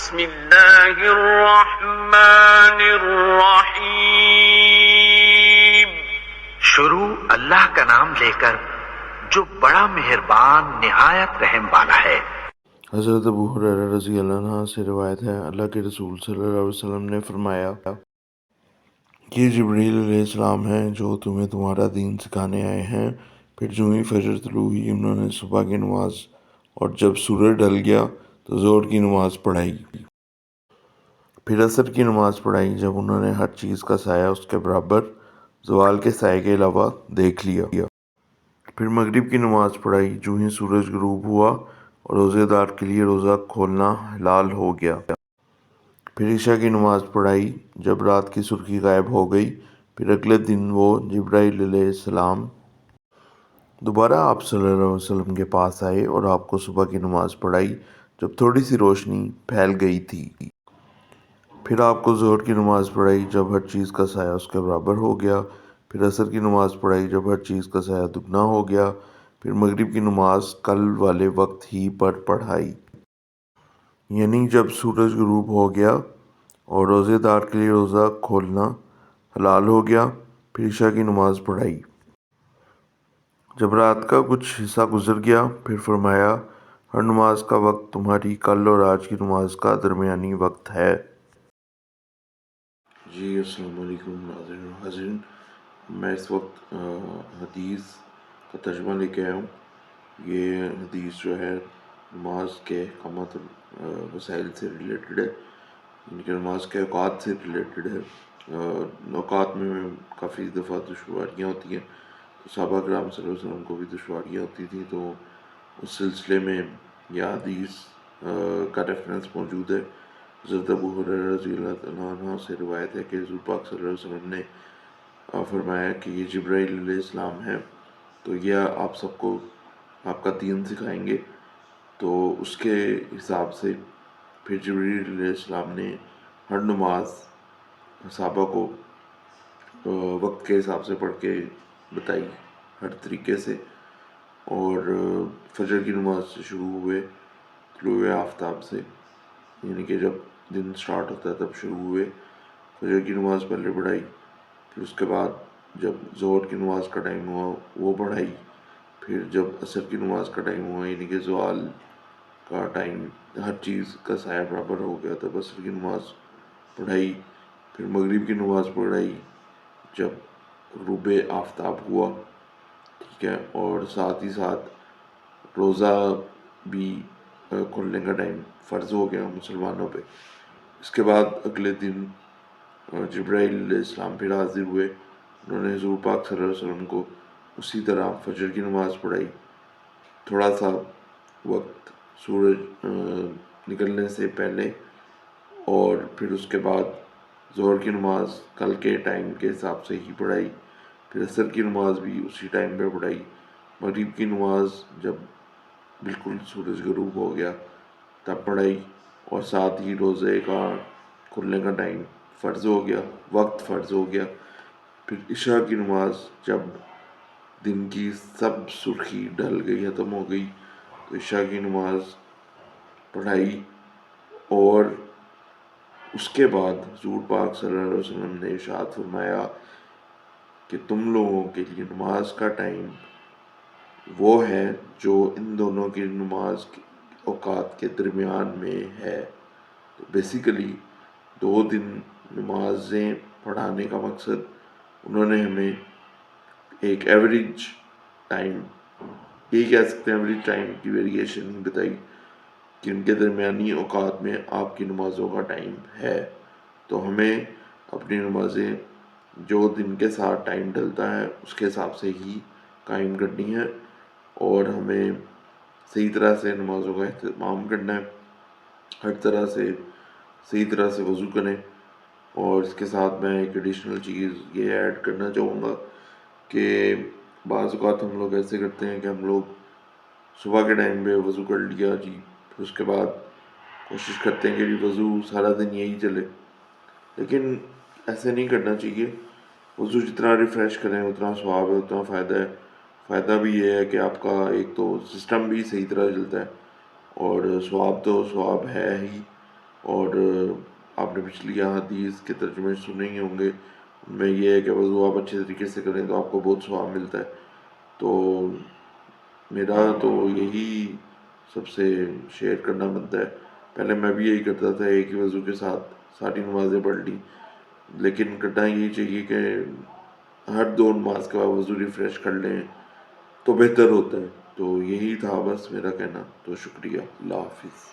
بسم اللہ الرحمن الرحیم۔ شروع اللہ کا نام لے کر جو بڑا مہربان نہایت رحم والا ہے۔ حضرت ابو ہریرہ رضی اللہ عنہ سے روایت ہے، اللہ کے رسول صلی اللہ علیہ وسلم نے فرمایا، یہ جبریل علیہ السلام ہیں جو تمہیں تمہارا دین سکھانے آئے ہیں۔ پھر جو ہی فجر طلوع ہوئی انہوں نے صبح کی نماز، اور جب سورج ڈھل گیا تو ظہر کی نماز پڑھائی، پھر عصر کی نماز پڑھائی جب انہوں نے ہر چیز کا سایہ اس کے برابر زوال کے سائے کے علاوہ دیکھ لیا۔ پھر مغرب کی نماز پڑھائی جو ہی سورج غروب ہوا اور روزے دار کے لیے روزہ کھولنا حلال ہو گیا۔ پھر عشاء کی نماز پڑھائی جب رات کی سرخی غائب ہو گئی۔ پھر اگلے دن وہ جبرائیل علیہ السلام دوبارہ آپ صلی اللہ علیہ وسلم کے پاس آئے اور آپ کو صبح کی نماز پڑھائی جب تھوڑی سی روشنی پھیل گئی تھی۔ پھر آپ کو ظہر کی نماز پڑھائی جب ہر چیز کا سایہ اس کے برابر ہو گیا۔ پھر عصر کی نماز پڑھائی جب ہر چیز کا سایہ دگنا ہو گیا۔ پھر مغرب کی نماز کل والے وقت ہی پر پڑھائی، یعنی جب سورج غروب ہو گیا اور روزے دار کے لیے روزہ کھولنا حلال ہو گیا۔ پھر عشاء کی نماز پڑھائی جب رات کا کچھ حصہ گزر گیا۔ پھر فرمایا، ہر نماز کا وقت تمہاری کل اور آج کی نماز کا درمیانی وقت ہے۔ جی السلام علیکم ناظرین و حاضرین، میں اس وقت حدیث کا ترجمہ لے کے آیا ہوں۔ یہ حدیث جو ہے نماز کے احکامات اور وسائل سے ریلیٹڈ ہے، یعنی کہ نماز کے اوقات سے ریلیٹڈ ہے۔ اوقات میں کافی دفعہ دشواریاں ہوتی ہیں، تو صحابہ کرام صلی اللہ علیہ وسلم کو بھی دشواریاں ہوتی تھیں، تو اس سلسلے میں یہ حدیث کا ریفرنس موجود ہے۔ حضرت ابو ہریرہ رضی اللہ عنہ سے روایت ہے کہ حضور پاک صلی اللہ علیہ وسلم نے فرمایا کہ یہ جبرائیل علیہ السلام ہیں، تو یہ آپ سب کو آپ کا دین سکھائیں گے۔ تو اس کے حساب سے پھر جبرائیل علیہ السلام نے ہر نماز صحابہ کو وقت کے حساب سے پڑھ کے بتائی، ہر طریقے سے، اور فجر کی نماز سے شروع ہوئے طلوع آفتاب سے، یعنی کہ جب دن سٹارٹ ہوتا ہے تب شروع ہوئے، فجر کی نماز پہلے پڑھائی، پھر اس کے بعد جب ظہر کی نماز کا ٹائم ہوا وہ پڑھائی، پھر جب عصر کی نماز کا ٹائم ہوا یعنی کہ زوال کا ٹائم ہر چیز کا سایہ برابر ہو گیا تب عصر کی نماز پڑھائی، پھر مغرب کی نماز پڑھائی جب غروب آفتاب ہوا، ٹھیک ہے، اور ساتھ ہی ساتھ روزہ بھی کھولنے کا ٹائم فرض ہو گیا مسلمانوں پہ۔ اس کے بعد اگلے دن جبرائیل علیہ السلام پھر حاضر ہوئے، انہوں نے حضور پاک صلی اللہ علیہ وسلم کو اسی طرح فجر کی نماز پڑھائی، تھوڑا سا وقت سورج نکلنے سے پہلے، اور پھر اس کے بعد ظہر کی نماز کل کے ٹائم کے حساب سے ہی پڑھائی، پھر عصر کی نماز بھی اسی ٹائم پہ پڑھائی، مغرب کی نماز جب بالکل سورج غروب ہو گیا تب پڑھائی، اور ساتھ ہی روزے کا کھلنے کا ٹائم فرض ہو گیا، وقت فرض ہو گیا۔ پھر عشاء کی نماز جب دن کی سب سرخی ڈھل گئی، ختم ہو گئی، تو عشاء کی نماز پڑھائی، اور اس کے بعد حضور پاک صلی اللہ علیہ وسلم نے ارشاد فرمایا کہ تم لوگوں کے لیے نماز کا ٹائم وہ ہے جو ان دونوں کی نماز کے اوقات کے درمیان میں ہے۔ تو بیسیکلی 2 دن نمازیں پڑھانے کا مقصد انہوں نے ہمیں ایک ایوریج ٹائم، یہ کہہ سکتے ہیں ایوریج ٹائم کی ویریشن بتائی کہ ان کے درمیانی اوقات میں آپ کی نمازوں کا ٹائم ہے، تو ہمیں اپنی نمازیں جو دن کے ساتھ ٹائم ڈلتا ہے اس کے حساب سے ہی قائم کرنی ہے، اور ہمیں صحیح طرح سے نمازوں کا اہتمام کرنا ہے، ہر طرح سے صحیح طرح سے وضو کریں۔ اور اس کے ساتھ میں ایک ایڈیشنل چیز یہ ایڈ کرنا چاہوں گا کہ بعض اوقات ہم لوگ ایسے کرتے ہیں کہ ہم لوگ صبح کے ٹائم پہ وضو کر لیا جی، پھر اس کے بعد کوشش کرتے ہیں کہ جی وضو سارا دن یہی چلے، لیکن ایسے نہیں کرنا چاہیے۔ وضو جتنا ریفریش کریں اتنا ثواب ہے، اتنا فائدہ ہے۔ فائدہ بھی یہ ہے کہ آپ کا ایک تو سسٹم بھی صحیح طرح چلتا ہے، اور ثواب تو ثواب ہے ہی، اور آپ نے پچھلی احادیث کے ترجمے سنے ہی ہوں گے، ان میں یہ ہے کہ وضو آپ اچھے طریقے سے کریں تو آپ کو بہت ثواب ملتا ہے۔ تو میرا تو یہی سب سے شیئر کرنا بنتا ہے۔ پہلے میں بھی یہی کرتا تھا، ایک ہی وضو کے ساتھ ساری نمازیں پڑھ لی، لیکن کرنا یہی چاہیے کہ ہر 2 نماز کے بعد وضو ریفریش کر لیں تو بہتر ہوتا ہے۔ تو یہی تھا بس میرا کہنا، تو شکریہ، اللہ حافظ۔